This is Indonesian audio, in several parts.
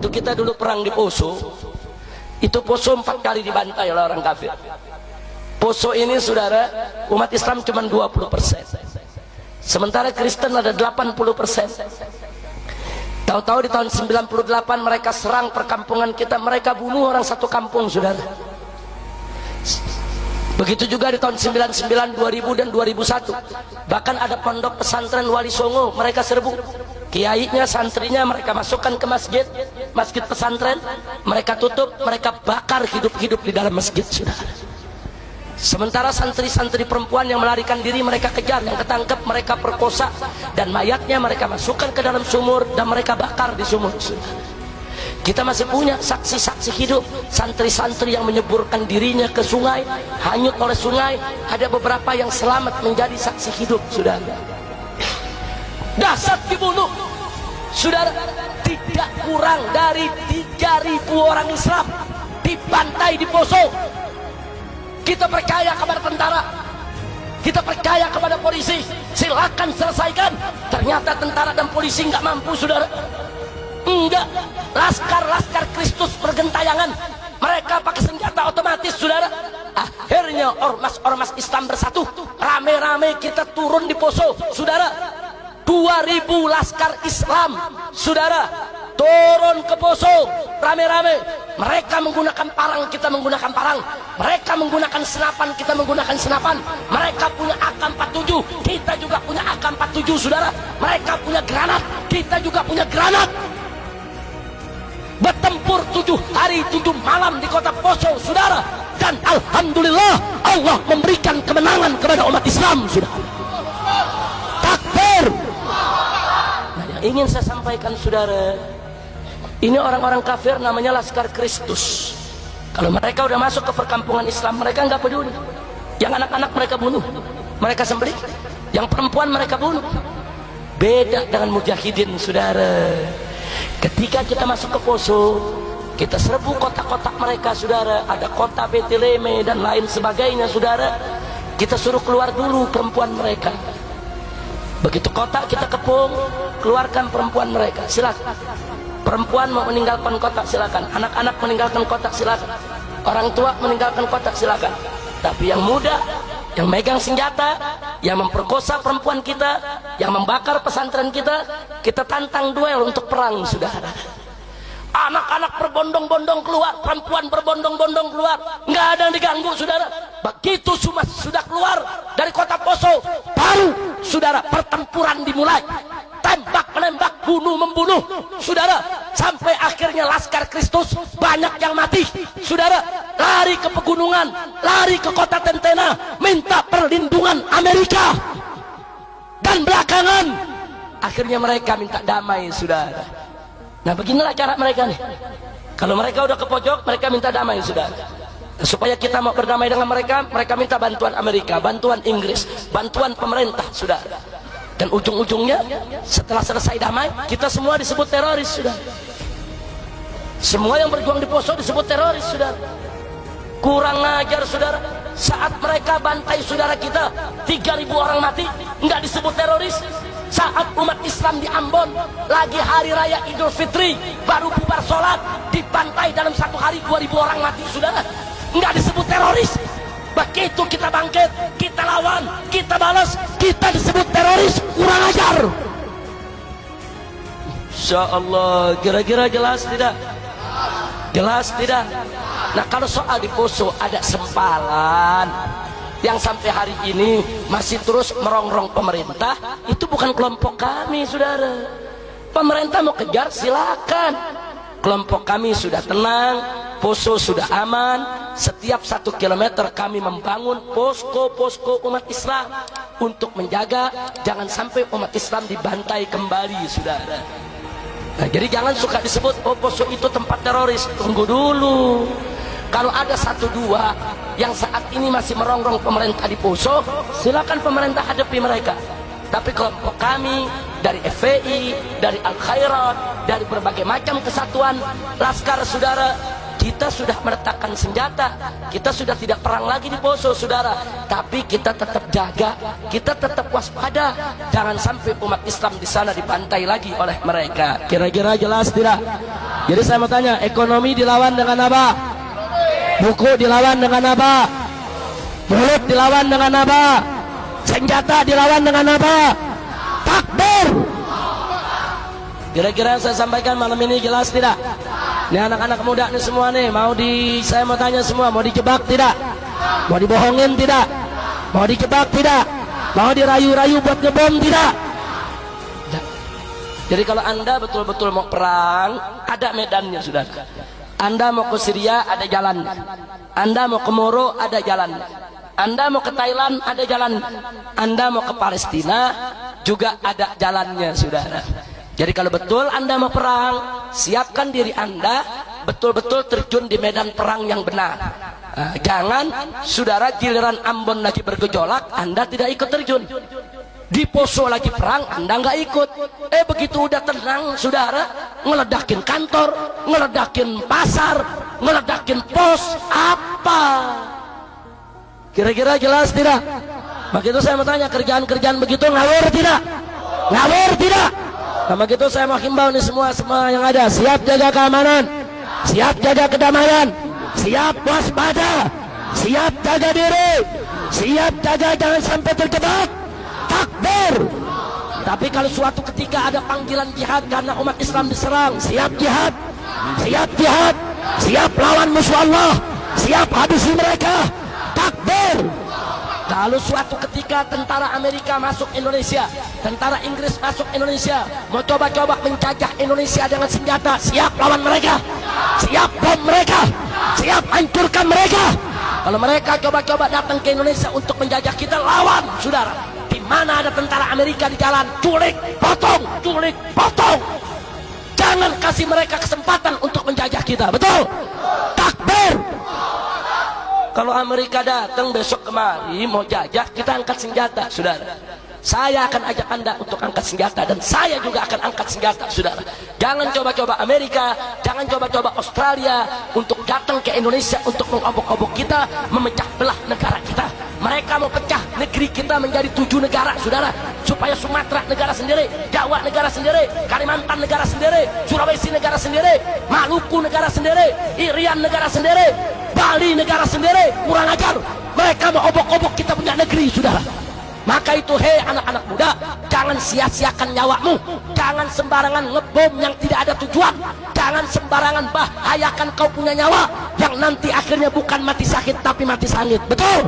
Waktu kita dulu perang di Poso, itu Poso 4 kali dibantai oleh orang kafir. Poso ini saudara, umat Islam cuma 20%, sementara Kristen ada 80%. Tahu-tahu di tahun 98 mereka serang perkampungan kita, mereka bunuh orang satu kampung saudara. Begitu juga di tahun 99, 2000 dan 2001. Bahkan ada pondok pesantren Wali Songo, mereka serbu. Kiainya, santrinya mereka masukkan ke masjid, masjid pesantren, mereka tutup, mereka bakar hidup-hidup di dalam masjid saudara. Sementara santri-santri perempuan yang melarikan diri mereka kejar, yang ketangkep mereka perkosa, dan mayatnya mereka masukkan ke dalam sumur dan mereka bakar di sumur saudara. Kita masih punya saksi-saksi hidup, santri-santri yang menyeburkan dirinya ke sungai, hanyut oleh sungai. Ada beberapa yang selamat menjadi saksi hidup saudara. Dahsyat dibunuh saudara, tidak kurang dari 3.000 orang Islam dibantai di Poso. Kita percaya kepada tentara, kita percaya kepada polisi, silakan selesaikan. Ternyata tentara dan polisi nggak mampu saudara. Enggak, laskar Kristus bergentayangan, mereka pakai senjata otomatis saudara. Akhirnya ormas Islam bersatu, rame-rame kita turun di Poso saudara. 2.000 laskar Islam saudara turun ke Poso rame-rame. Mereka menggunakan parang, kita menggunakan parang. Mereka menggunakan senapan, kita menggunakan senapan. Mereka punya AK-47, kita juga punya AK-47 saudara. Mereka punya granat, kita juga punya granat. Bertempur 7 hari 7 malam di kota Poso saudara, dan alhamdulillah Allah memberikan kemenangan kepada umat Islam saudara. Takbir. Nah, yang ingin saya sampaikan saudara, ini orang-orang kafir namanya laskar Kristus. Kalau mereka udah masuk ke perkampungan Islam, mereka nggak peduli. Yang anak-anak mereka bunuh, mereka sembelih. Yang perempuan mereka bunuh. Beda dengan mujahidin saudara. Ketika kita masuk ke Poso, kita serbu kotak-kotak mereka saudara. Ada kota Betleme dan lain sebagainya saudara. Kita suruh keluar dulu perempuan mereka. Begitu kota kita kepung, keluarkan perempuan mereka, silakan. Perempuan mau meninggalkan kotak silakan, anak-anak meninggalkan kotak silakan, orang tua meninggalkan kotak silakan. Tapi yang muda, yang megang senjata, yang memperkosa perempuan kita, yang membakar pesantren kita tantang duel untuk perang saudara. Anak-anak berbondong-bondong keluar, perempuan berbondong-bondong keluar, nggak ada yang diganggu saudara. Begitu sudah keluar dari kota Poso, baru saudara pertempuran dimulai. Tembak menembak, bunuh membunuh saudara, sampai akhirnya laskar Kristus banyak yang mati saudara. Lari ke pegunungan, lari ke kota Tentena, minta perlindungan Amerika. Dan belakangan akhirnya mereka minta damai saudara. Nah beginilah cara mereka nih. Kalau mereka udah ke pojok, mereka minta damai saudara. Supaya kita mau berdamai dengan mereka, mereka minta bantuan Amerika, bantuan Inggris, bantuan pemerintah saudara. Dan ujung-ujungnya setelah selesai damai, kita semua disebut teroris saudara. Semua yang berjuang di Poso disebut teroris saudara. Kurang ajar saudara. Saat mereka bantai saudara kita, 3.000 orang mati, nggak disebut teroris. Saat umat Islam di Ambon lagi hari raya Idul Fitri, baru bubar sholat, dibantai dalam satu hari 2.000 orang mati saudara, nggak disebut teroris. Begitu kita bangkit, kita lawan, kita balas, kita disebut teroris. Kurang ajar. Insya Allah, kira-kira jelas tidak? Jelas tidak? Nah kalau soal di Poso ada sempalan yang sampai hari ini masih terus merongrong pemerintah, itu bukan kelompok kami saudara. Pemerintah mau kejar silakan. Kelompok kami sudah tenang, Poso sudah aman. Setiap 1 kilometer kami membangun posko-posko umat Islam untuk menjaga jangan sampai umat Islam dibantai kembali saudara. Nah, jadi jangan suka disebut oh Poso itu tempat teroris. Tunggu dulu. Kalau ada 1-2 yang saat ini masih merongrong pemerintah di Poso, silakan pemerintah hadapi mereka. Tapi kelompok kami dari FPI, dari Al Khairat, dari berbagai macam kesatuan laskar saudara, kita sudah meletakkan senjata, kita sudah tidak perang lagi di Poso, saudara. Tapi kita tetap jaga, kita tetap waspada, jangan sampai umat Islam di sana dibantai lagi oleh mereka. Kira-kira jelas tidak? Jadi saya mau tanya, ekonomi dilawan dengan apa? Buku dilawan dengan apa? Mulut dilawan dengan apa? Senjata dilawan dengan apa? Takbir. Kira-kira saya sampaikan malam ini jelas tidak? Ini anak-anak muda nih semua nih, saya mau tanya semua, mau dijebak tidak? Mau dibohongin tidak? Mau dijebak tidak? Mau dirayu-rayu buat ngebom tidak? Tidak. Jadi kalau Anda betul-betul mau perang, ada medannya, saudara. Anda mau ke Syria, ada jalan. Anda mau ke Moro, ada jalan. Anda mau ke Thailand, ada jalan. Anda mau ke Palestina, juga ada jalannya, saudara. Jadi kalau betul Anda mau perang, siapkan diri Anda betul-betul terjun di medan perang yang benar. Jangan saudara giliran Ambon lagi bergejolak, Anda tidak ikut terjun. Di Poso lagi perang, Anda nggak ikut. Begitu udah tenang, saudara, ngeledakin kantor, ngeledakin pasar, ngeledakin pos, apa? Kira-kira jelas tidak? Begitu saya mau tanya, kerjaan-kerjaan begitu ngawur tidak? Ngawur tidak? Sama gitu saya mau himbau nih semua yang ada, siap jaga keamanan, siap jaga kedamaian, siap waspada, siap jaga diri, siap jaga jangan sampai terjebak. Takbir. Tapi kalau suatu ketika ada panggilan jihad karena umat Islam diserang, siap jihad, siap jihad, siap lawan musuh Allah, siap habisi mereka. Takbir. Kalau suatu ketika tentara Amerika masuk Indonesia, tentara Inggris masuk Indonesia, mau coba-coba menjajah Indonesia dengan senjata, siap lawan mereka, siap bom mereka, siap hancurkan mereka. Kalau mereka coba-coba datang ke Indonesia untuk menjajah kita, lawan, saudara. Di mana ada tentara Amerika di jalan, culik, potong, culik, potong. Jangan kasih mereka kesempatan untuk menjajah kita, betul? Takbir. Kalau Amerika datang besok kemari mau jajah, kita angkat senjata, saudara. Saya akan ajak Anda untuk angkat senjata, dan saya juga akan angkat senjata, saudara. Jangan coba-coba Amerika, jangan coba-coba Australia untuk datang ke Indonesia untuk mengobok-obok kita, memecah belah negara kita. Mereka mau pecah negeri kita menjadi 7 negara, saudara, supaya Sumatera negara sendiri, Jawa negara sendiri, Kalimantan negara sendiri, Sulawesi negara sendiri, Maluku negara sendiri, Irian negara sendiri, Bali negara sendiri. Kurang ajar, mereka mau obok-obok kita punya negeri, saudara. Maka itu, hei anak-anak muda, jangan sia-siakan nyawamu, jangan sembarangan ngebom yang tidak ada tujuan, jangan sembarangan bahayakan kau punya nyawa yang nanti akhirnya bukan mati sakit tapi mati sangit, betul?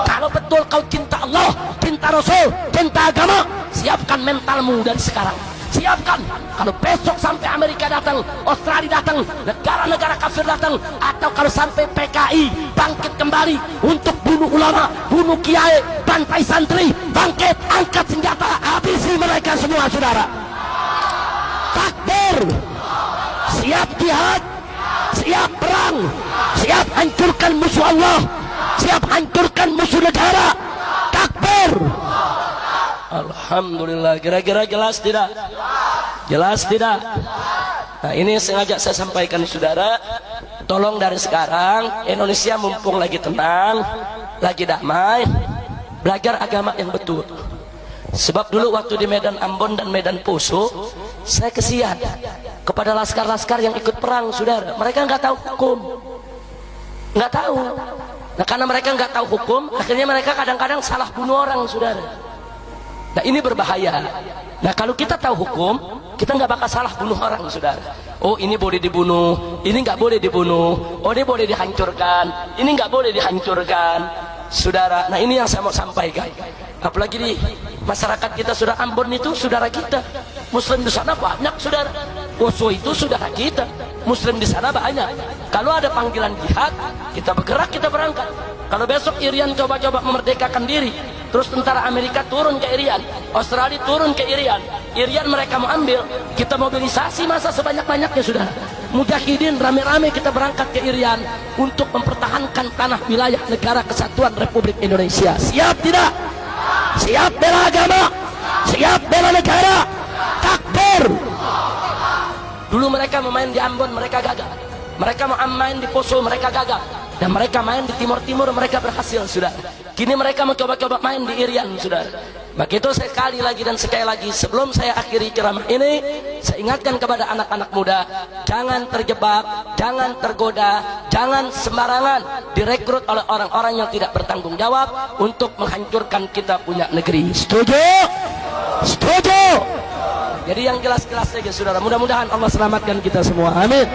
Kalau betul kau cinta Allah, cinta Rasul, cinta agama, siapkan mentalmu dari sekarang. Siapkan, kalau besok sampai Amerika datang, Australia datang, negara-negara kafir datang, atau kalau sampai PKI bangkit kembali untuk bunuh ulama, bunuh kiai, bantai santri, bangkit, angkat senjata, habisi mereka semua, saudara. Takbir. Siap jihad, siap perang, siap hancurkan musuh Allah, siap hancurkan musuh negara. Takbir. Alhamdulillah. Kira-kira jelas tidak? Jelas tidak? Nah, ini sengaja saya sampaikan, saudara. Tolong dari sekarang, Indonesia mumpung lagi tenang, lagi damai, belajar agama yang betul. Sebab dulu waktu di Medan Ambon dan Medan Poso, saya kesian kepada laskar-laskar yang ikut perang, saudara. Mereka nggak tahu hukum, nggak tahu. Nah, karena mereka nggak tahu hukum, akhirnya mereka kadang-kadang salah bunuh orang, saudara. Nah, ini berbahaya. Nah, kalau kita tahu hukum, kita nggak bakal salah bunuh orang, saudara. Oh, ini boleh dibunuh, ini nggak boleh dibunuh. Oh, ini boleh dihancurkan, ini nggak boleh dihancurkan, saudara. Nah, ini yang saya mau sampaikan. Apalagi di masyarakat kita, saudara, Ambon itu saudara kita, Muslim di sana banyak, saudara. Poso itu saudara kita, Muslim di sana banyak. Kalau ada panggilan jihad, kita bergerak, kita berangkat. Kalau besok Irian coba-coba memerdekakan diri, terus tentara Amerika turun ke Irian, Australia turun ke Irian, Irian mereka mau ambil, kita mobilisasi masa sebanyak-banyaknya, saudara. Mujahidin rame-rame kita berangkat ke Irian untuk mempertahankan tanah wilayah negara kesatuan Republik Indonesia. Siap tidak? Siap bela agama, siap bela negara. Takbir. Dulu mereka memain di Ambon, mereka gagal. Mereka mau main di Poso, mereka gagal. Dan mereka main di Timur-Timur, mereka berhasil, sudah. Kini mereka mau coba-coba main di Irian, sudah. Maka itu sekali lagi dan sekali lagi, sebelum saya akhiri ceramah ini, saya ingatkan kepada anak-anak muda, jangan terjebak, jangan tergoda, jangan sembarangan direkrut oleh orang-orang yang tidak bertanggung jawab untuk menghancurkan kita punya negeri. Setuju? Setuju? Jadi yang jelas-jelas saja, saudara. Mudah-mudahan Allah selamatkan kita semua. Amin.